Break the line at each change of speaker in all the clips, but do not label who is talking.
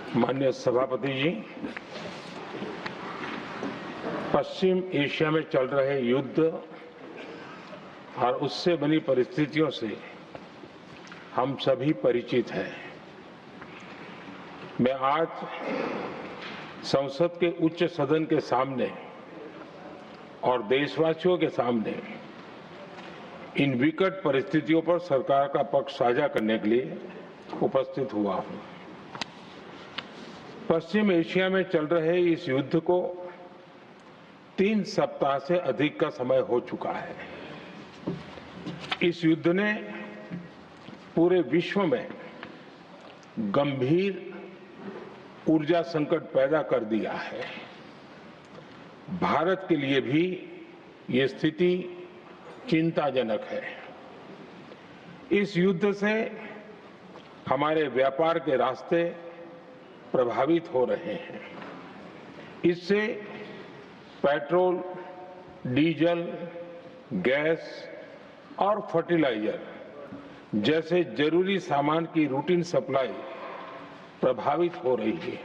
माननीय सभापति जी, पश्चिम एशिया में चल रहे युद्ध और उससे बनी परिस्थितियों से हम सभी परिचित हैं। मैं आज संसद के उच्च सदन के सामने और देशवासियों के सामने इन विकट परिस्थितियों पर सरकार का पक्ष साझा करने के लिए उपस्थित हुआ हूं। पश्चिम एशिया में चल रहे इस युद्ध को 3 सप्ताह से अधिक का समय हो चुका है। इस युद्ध ने पूरे विश्व में गंभीर ऊर्जा संकट पैदा कर दिया है। भारत के लिए भी ये स्थिति चिंताजनक है। इस युद्ध से हमारे व्यापार के रास्ते प्रभावित हो रहे हैं। इससे पेट्रोल, डीजल, गैस और फर्टिलाइजर जैसे जरूरी सामान की रूटीन सप्लाई प्रभावित हो रही है।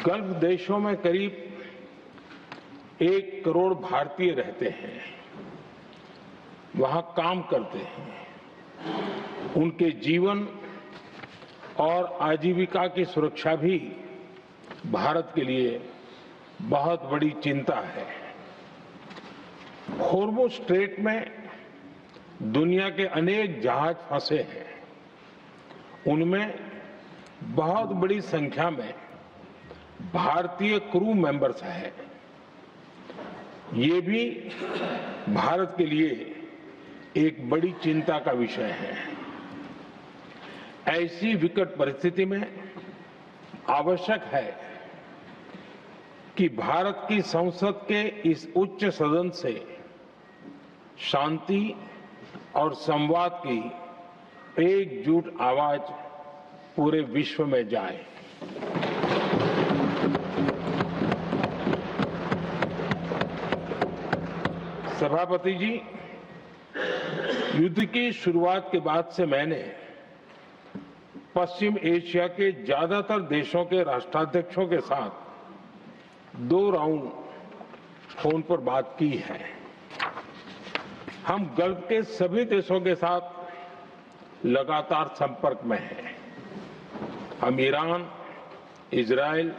गल्फ देशों में करीब 1 करोड़ भारतीय रहते हैं, वहां काम करते हैं। उनके जीवन और आजीविका की सुरक्षा भी भारत के लिए बहुत बड़ी चिंता है। होर्मुज स्ट्रेट में दुनिया के अनेक जहाज फंसे हैं। उनमें बहुत बड़ी संख्या में भारतीय क्रू मेंबर्स हैं। ये भी भारत के लिए एक बड़ी चिंता का विषय है। ऐसी विकट परिस्थिति में आवश्यक है कि भारत की संसद के इस उच्च सदन से शांति और संवाद की एकजुट आवाज पूरे विश्व में जाए। सभापति जी, युद्ध की शुरुआत के बाद से मैंने पश्चिम एशिया के ज्यादातर देशों के राष्ट्राध्यक्षों के साथ 2 राउंड फोन पर बात की है। हम गल्फ के सभी देशों के साथ लगातार संपर्क में हैं। हम ईरान, इजराइल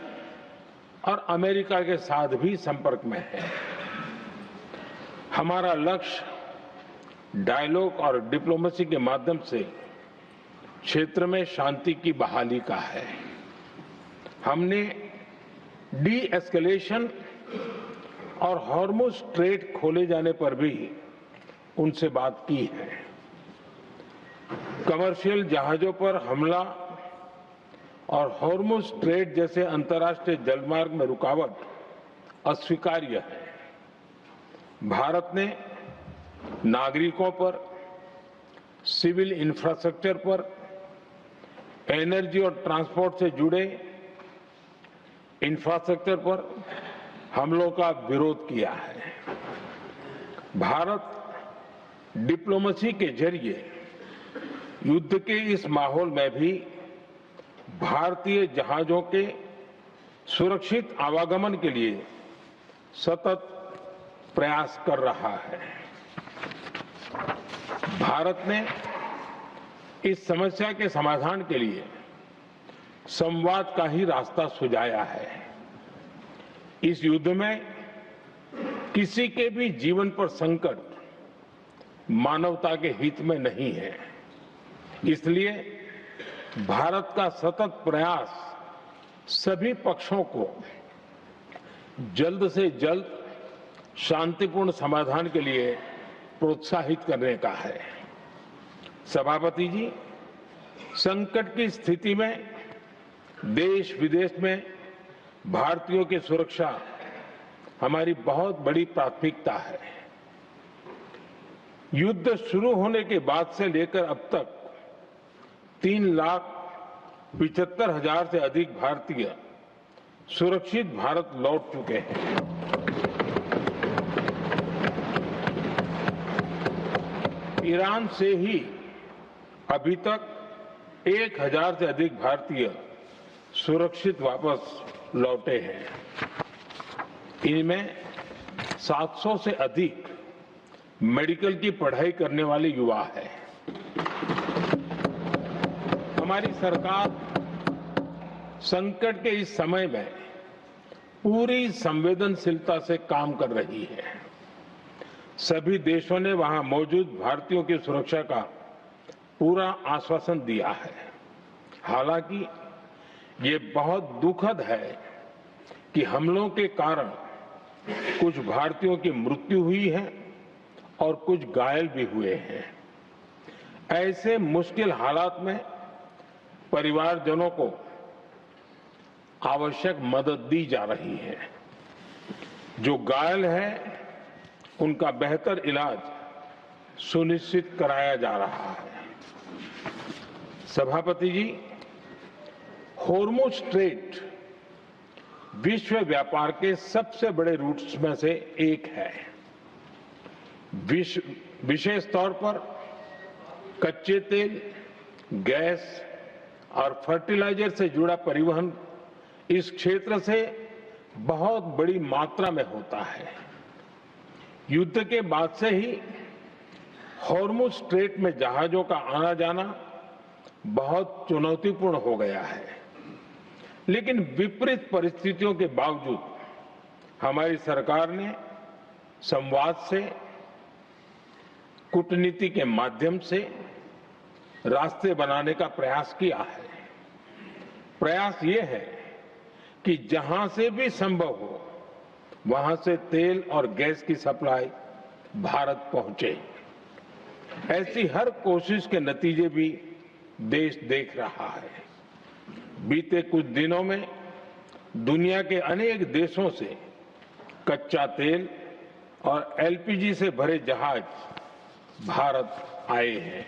और अमेरिका के साथ भी संपर्क में हैं। हमारा लक्ष्य डायलॉग और डिप्लोमेसी के माध्यम से क्षेत्र में शांति की बहाली का है। हमने डी एस्केलेशन और हॉर्मुज स्ट्रेट खोले जाने पर भी उनसे बात की है। कमर्शियल जहाजों पर हमला और हॉर्मुज स्ट्रेट जैसे अंतर्राष्ट्रीय जलमार्ग में रुकावट अस्वीकार्य है। भारत ने नागरिकों पर, सिविल इंफ्रास्ट्रक्चर पर, एनर्जी और ट्रांसपोर्ट से जुड़े इंफ्रास्ट्रक्चर पर हमलों का विरोध किया है। भारत डिप्लोमेसी के जरिए युद्ध के इस माहौल में भी भारतीय जहाजों के सुरक्षित आवागमन के लिए सतत प्रयास कर रहा है। भारत ने इस समस्या के समाधान के लिए संवाद का ही रास्ता सुझाया है। इस युद्ध में किसी के भी जीवन पर संकट मानवता के हित में नहीं है। इसलिए भारत का सतत प्रयास सभी पक्षों को जल्द से जल्द शांतिपूर्ण समाधान के लिए प्रोत्साहित करने का है। सभापति जी, संकट की स्थिति में देश विदेश में भारतीयों की सुरक्षा हमारी बहुत बड़ी प्राथमिकता है। युद्ध शुरू होने के बाद से लेकर अब तक 3,75,000 से अधिक भारतीय सुरक्षित भारत लौट चुके हैं। ईरान से ही अभी तक 1000 से अधिक भारतीय सुरक्षित वापस लौटे हैं। इनमें 700 से अधिक मेडिकल की पढ़ाई करने वाले युवा हैं। हमारी सरकार संकट के इस समय में पूरी संवेदनशीलता से काम कर रही है। सभी देशों ने वहां मौजूद भारतीयों की सुरक्षा का पूरा आश्वासन दिया है। हालांकि ये बहुत दुखद है कि हमलों के कारण कुछ भारतीयों की मृत्यु हुई है और कुछ घायल भी हुए हैं। ऐसे मुश्किल हालात में परिवारजनों को आवश्यक मदद दी जा रही है। जो घायल है उनका बेहतर इलाज सुनिश्चित कराया जा रहा है। सभापति जी, होर्मुज स्ट्रेट विश्व व्यापार के सबसे बड़े रूट्स में से एक है। विशेष तौर पर कच्चे तेल, गैस और फर्टिलाइजर से जुड़ा परिवहन इस क्षेत्र से बहुत बड़ी मात्रा में होता है। युद्ध के बाद से ही होर्मुज स्ट्रेट में जहाजों का आना जाना बहुत चुनौतीपूर्ण हो गया है, लेकिन विपरीत परिस्थितियों के बावजूद हमारी सरकार ने संवाद से, कूटनीति के माध्यम से रास्ते बनाने का प्रयास किया है। प्रयास ये है कि जहां से भी संभव हो वहां से तेल और गैस की सप्लाई भारत पहुंचे। ऐसी हर कोशिश के नतीजे भी देश देख रहा है। बीते कुछ दिनों में दुनिया के अनेक देशों से कच्चा तेल और एलपीजी से भरे जहाज भारत आए हैं।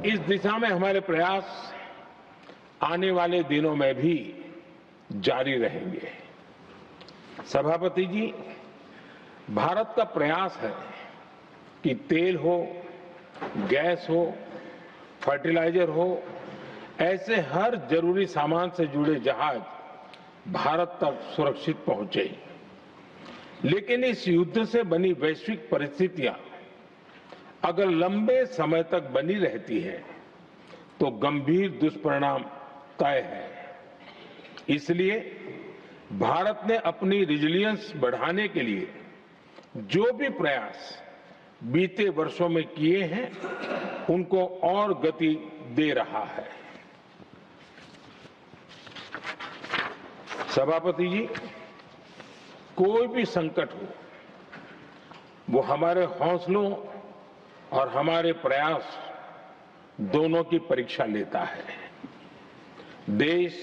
इस दिशा में हमारे प्रयास आने वाले दिनों में भी जारी रहेंगे। सभापति जी, भारत का प्रयास है कि तेल हो, गैस हो, फर्टिलाइजर हो, ऐसे हर जरूरी सामान से जुड़े जहाज भारत तक सुरक्षित पहुंचे। लेकिन इस युद्ध से बनी वैश्विक परिस्थितियां अगर लंबे समय तक बनी रहती है तो गंभीर दुष्परिणाम तय है। इसलिए भारत ने अपनी रेजिलियंस बढ़ाने के लिए जो भी प्रयास बीते वर्षों में किए हैं उनको और गति दे रहा है। सभापति जी, कोई भी संकट हो वो हमारे हौसलों और हमारे प्रयास दोनों की परीक्षा लेता है। देश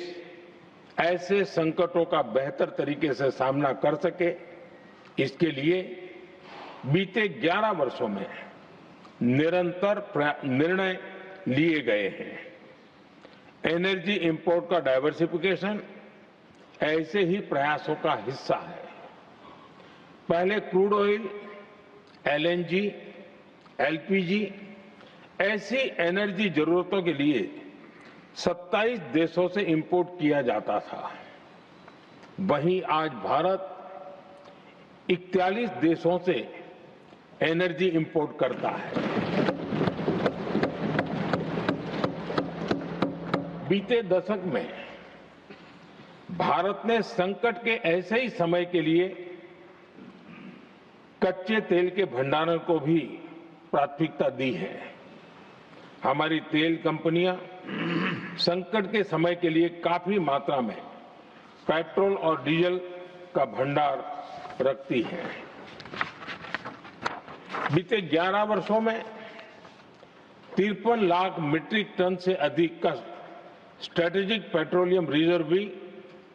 ऐसे संकटों का बेहतर तरीके से सामना कर सके, इसके लिए बीते 11 वर्षों में निरंतर निर्णय लिए गए हैं। एनर्जी इंपोर्ट का डाइवर्सिफिकेशन ऐसे ही प्रयासों का हिस्सा है। पहले क्रूड ऑयल, एलएनजी, एलपीजी ऐसी एनर्जी जरूरतों के लिए 27 देशों से इंपोर्ट किया जाता था। वहीं आज भारत 41 देशों से एनर्जी इंपोर्ट करता है। बीते दशक में भारत ने संकट के ऐसे ही समय के लिए कच्चे तेल के भंडारण को भी प्राथमिकता दी है। हमारी तेल कंपनियां संकट के समय के लिए काफी मात्रा में पेट्रोल और डीजल का भंडार रखती है। बीते 11 वर्षों में 53 लाख मीट्रिक टन से अधिक का स्ट्रेटेजिक पेट्रोलियम रिजर्व भी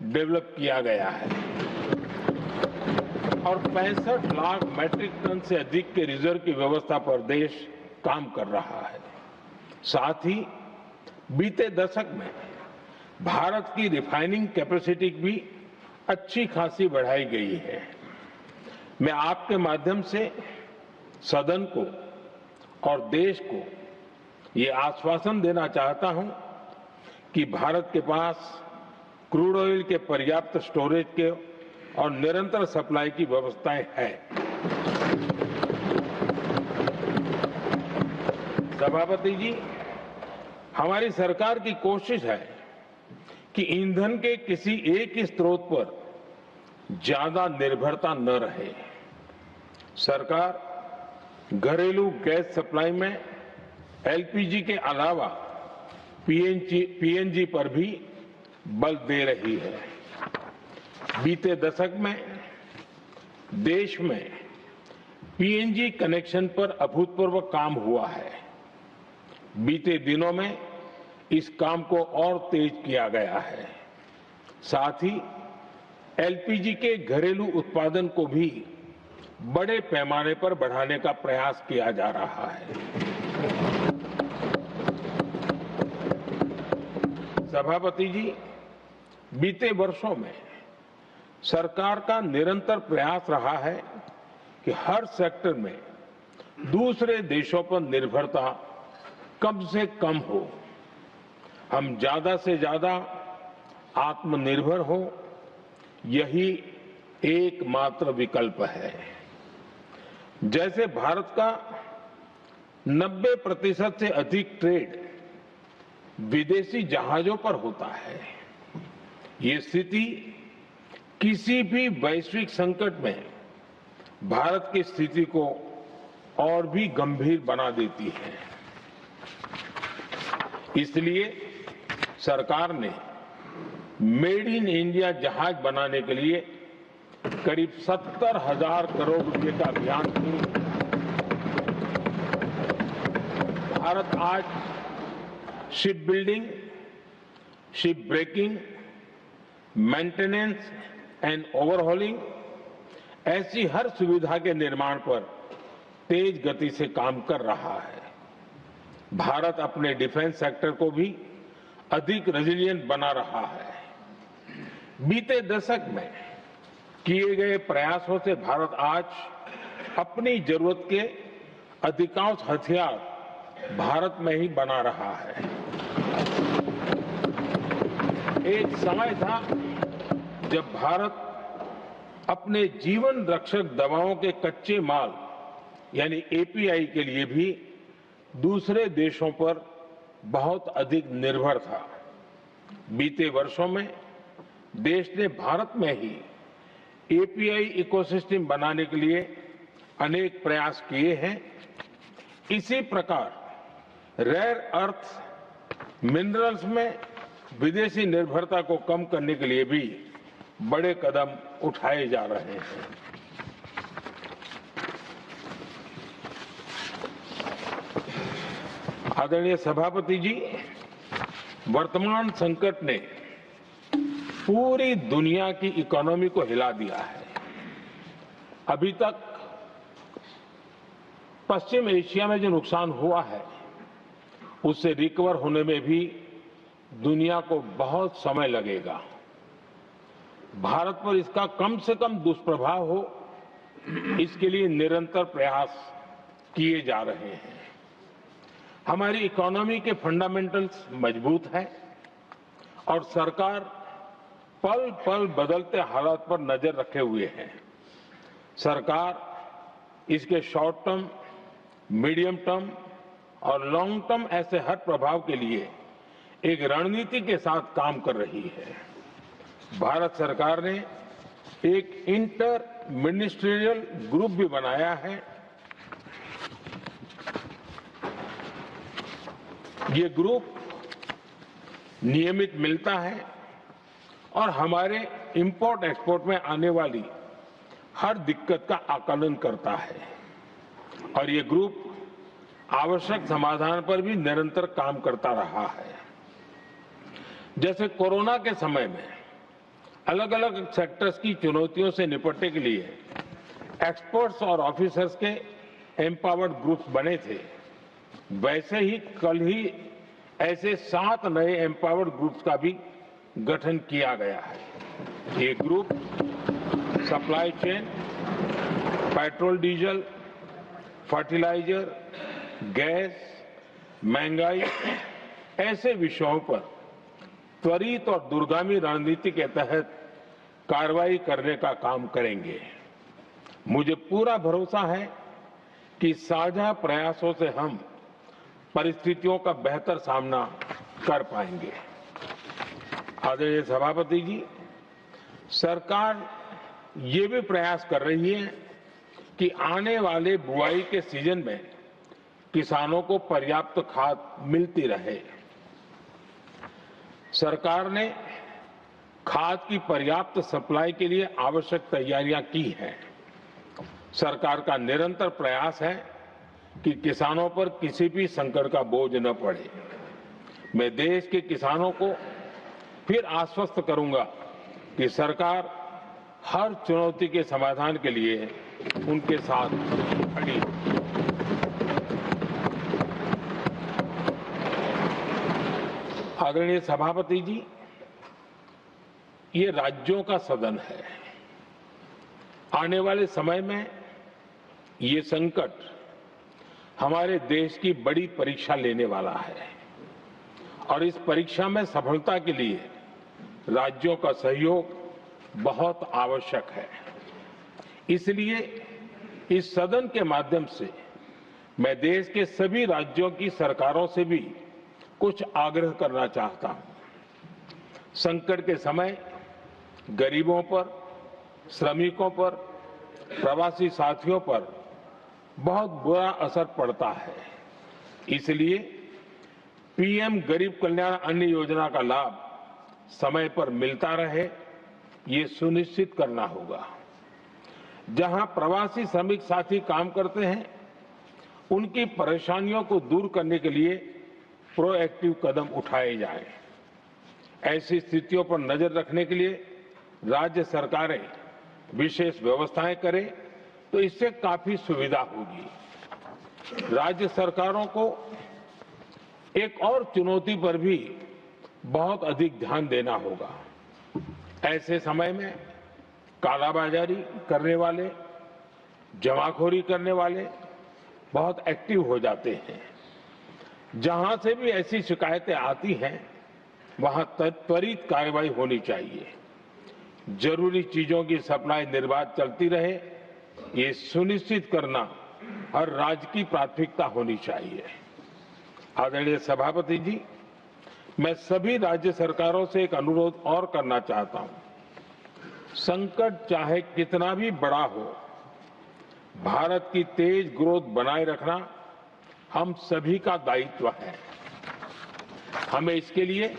डेवलप किया गया है और 65 लाख मीट्रिक टन से अधिक के रिजर्व की व्यवस्था पर देश काम कर रहा है। साथ ही बीते दशक में भारत की रिफाइनिंग कैपेसिटी भी अच्छी खासी बढ़ाई गई है। मैं आपके माध्यम से सदन को और देश को ये आश्वासन देना चाहता हूं कि भारत के पास क्रूड ऑयल के पर्याप्त स्टोरेज के और निरंतर सप्लाई की व्यवस्थाएं हैं। सभापति जी, हमारी सरकार की कोशिश है कि ईंधन के किसी एक ही स्रोत पर ज्यादा निर्भरता न रहे। सरकार घरेलू गैस सप्लाई में एलपीजी के अलावा पीएनजी पर भी बल दे रही है। बीते दशक में देश में पीएनजी कनेक्शन पर अभूतपूर्व काम हुआ है। बीते दिनों में इस काम को और तेज किया गया है। साथ ही एलपीजी के घरेलू उत्पादन को भी बड़े पैमाने पर बढ़ाने का प्रयास किया जा रहा है। सभापति जी, बीते वर्षों में सरकार का निरंतर प्रयास रहा है कि हर सेक्टर में दूसरे देशों पर निर्भरता कम से कम हो, हम ज्यादा से ज्यादा आत्मनिर्भर हो, यही एकमात्र विकल्प है। जैसे भारत का 90% से अधिक ट्रेड विदेशी जहाजों पर होता है, ये स्थिति किसी भी वैश्विक संकट में भारत की स्थिति को और भी गंभीर बना देती है। इसलिए सरकार ने मेड इन इंडिया जहाज बनाने के लिए करीब 70,000 करोड़ रुपए का अभियान शुरू किया। भारत आज ship building, ship breaking, maintenance and overhauling ऐसी हर सुविधा के निर्माण पर तेज गति से काम कर रहा है। भारत अपने डिफेंस सेक्टर को भी अधिक रेजिलिएंट बना रहा है। बीते दशक में किए गए प्रयासों से भारत आज अपनी जरूरत के अधिकांश हथियार भारत में ही बना रहा है। एक समय था जब भारत अपने जीवन रक्षक दवाओं के कच्चे माल यानी एपीआई के लिए भी दूसरे देशों पर बहुत अधिक निर्भर था। बीते वर्षों में देश ने भारत में ही एपीआई इकोसिस्टम बनाने के लिए अनेक प्रयास किए हैं। इसी प्रकार रेयर अर्थ मिनरल्स में विदेशी निर्भरता को कम करने के लिए भी बड़े कदम उठाए जा रहे हैं। आदरणीय सभापति जी, वर्तमान संकट ने पूरी दुनिया की इकोनॉमी को हिला दिया है। अभी तक पश्चिम एशिया में जो नुकसान हुआ है उससे रिकवर होने में भी दुनिया को बहुत समय लगेगा। भारत पर इसका कम से कम दुष्प्रभाव हो, इसके लिए निरंतर प्रयास किए जा रहे हैं। हमारी इकोनॉमी के फंडामेंटल्स मजबूत हैं और सरकार पल पल बदलते हालात पर नजर रखे हुए है। सरकार इसके शॉर्ट टर्म, मीडियम टर्म और लॉन्ग टर्म ऐसे हर प्रभाव के लिए एक रणनीति के साथ काम कर रही है। भारत सरकार ने एक इंटर मिनिस्ट्रियल ग्रुप भी बनाया है। ये ग्रुप नियमित मिलता है और हमारे इंपोर्ट एक्सपोर्ट में आने वाली हर दिक्कत का आकलन करता है और ये ग्रुप आवश्यक समाधान पर भी निरंतर काम करता रहा है। जैसे कोरोना के समय में अलग अलग सेक्टर्स की चुनौतियों से निपटने के लिए एक्सपर्ट्स और ऑफिसर्स के एम्पावर्ड ग्रुप्स बने थे, वैसे ही कल ही ऐसे 7 नए एम्पावर्ड ग्रुप्स का भी गठन किया गया है। ये group supply chain, petrol diesel, fertiliser, gas, महंगाई ऐसे विषयों पर त्वरित और दूरगामी रणनीति के तहत कार्रवाई करने का काम करेंगे। मुझे पूरा भरोसा है कि साझा प्रयासों से हम परिस्थितियों का बेहतर सामना कर पाएंगे। आदरणीय सभापति जी, सरकार ये भी प्रयास कर रही है कि आने वाले बुआई के सीजन में किसानों को पर्याप्त खाद मिलती रहे। सरकार ने खाद की पर्याप्त सप्लाई के लिए आवश्यक तैयारियां की हैं। सरकार का निरंतर प्रयास है कि किसानों पर किसी भी संकट का बोझ न पड़े। मैं देश के किसानों को फिर आश्वस्त करूंगा कि सरकार हर चुनौती के समाधान के लिए उनके साथ खड़ी है। आदरणीय सभापति जी, ये राज्यों का सदन है। आने वाले समय में ये संकट हमारे देश की बड़ी परीक्षा लेने वाला है और इस परीक्षा में सफलता के लिए राज्यों का सहयोग बहुत आवश्यक है। इसलिए इस सदन के माध्यम से मैं देश के सभी राज्यों की सरकारों से भी कुछ आग्रह करना चाहता हूं। संकट के समय गरीबों पर, श्रमिकों पर, प्रवासी साथियों पर बहुत बुरा असर पड़ता है। इसलिए पीएम गरीब कल्याण अन्न योजना का लाभ समय पर मिलता रहे, ये सुनिश्चित करना होगा। जहां प्रवासी श्रमिक साथी काम करते हैं, उनकी परेशानियों को दूर करने के लिए प्रोएक्टिव कदम उठाए जाएं। ऐसी स्थितियों पर नजर रखने के लिए राज्य सरकारें विशेष व्यवस्थाएं करें तो इससे काफी सुविधा होगी। राज्य सरकारों को एक और चुनौती पर भी बहुत अधिक ध्यान देना होगा। ऐसे समय में कालाबाजारी करने वाले, जमाखोरी करने वाले बहुत एक्टिव हो जाते हैं। जहां से भी ऐसी शिकायतें आती हैं, वहां त्वरित कार्रवाई होनी चाहिए। जरूरी चीजों की सप्लाई निर्बाध चलती रहे, ये सुनिश्चित करना हर राज्य की प्राथमिकता होनी चाहिए। आदरणीय सभापति जी, मैं सभी राज्य सरकारों से एक अनुरोध और करना चाहता हूं। संकट चाहे कितना भी बड़ा हो, भारत की तेज ग्रोथ बनाए रखना हम सभी का दायित्व है। हमें इसके लिए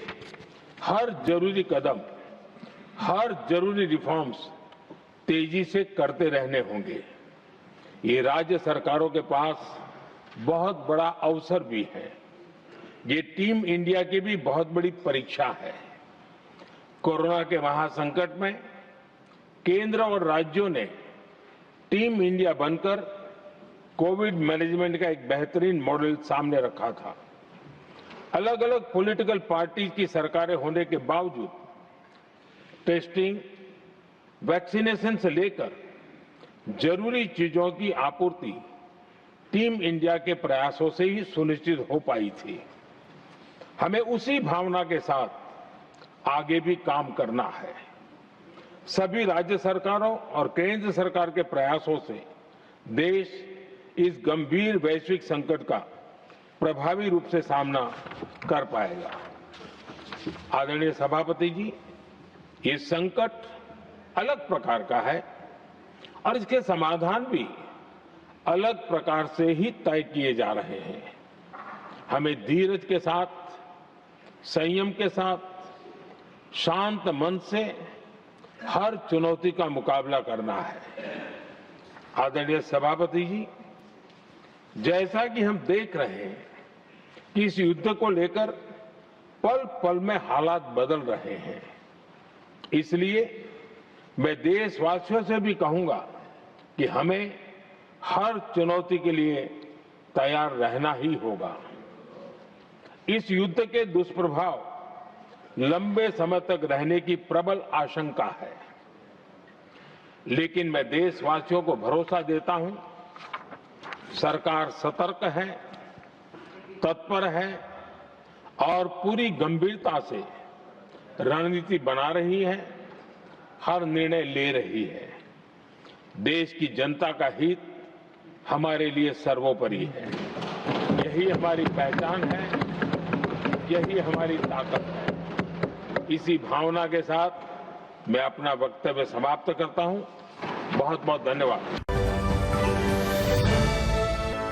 हर जरूरी कदम, हर जरूरी रिफॉर्म्स तेजी से करते रहने होंगे। ये राज्य सरकारों के पास बहुत बड़ा अवसर भी है। ये टीम इंडिया की भी बहुत बड़ी परीक्षा है। कोरोना के महासंकट में केंद्र और राज्यों ने टीम इंडिया बनकर कोविड मैनेजमेंट का एक बेहतरीन मॉडल सामने रखा था। अलग अलग पॉलिटिकल पार्टी की सरकारें होने के बावजूद टेस्टिंग, वैक्सीनेशन से लेकर जरूरी चीजों की आपूर्ति टीम इंडिया के प्रयासों से ही सुनिश्चित हो पाई थी। हमें उसी भावना के साथ आगे भी काम करना है। सभी राज्य सरकारों और केंद्र सरकार के प्रयासों से देश इस गंभीर वैश्विक संकट का प्रभावी रूप से सामना कर पाएगा। आदरणीय सभापति जी, ये संकट अलग प्रकार का है और इसके समाधान भी अलग प्रकार से ही तय किए जा रहे हैं। हमें धीरज के साथ, संयम के साथ, शांत मन से हर चुनौती का मुकाबला करना है। आदरणीय सभापति जी, जैसा कि हम देख रहे हैं कि इस युद्ध को लेकर पल पल में हालात बदल रहे हैं, इसलिए मैं देशवासियों से भी कहूंगा कि हमें हर चुनौती के लिए तैयार रहना ही होगा। इस युद्ध के दुष्प्रभाव लंबे समय तक रहने की प्रबल आशंका है, लेकिन मैं देशवासियों को भरोसा देता हूं सरकार सतर्क है, तत्पर है और पूरी गंभीरता से रणनीति बना रही है, हर निर्णय ले रही है। देश की जनता का हित हमारे लिए सर्वोपरि है। यही हमारी पहचान है, यही हमारी ताकत है। इसी भावना के साथ मैं अपना वक्तव्य समाप्त करता हूं। बहुत बहुत धन्यवाद।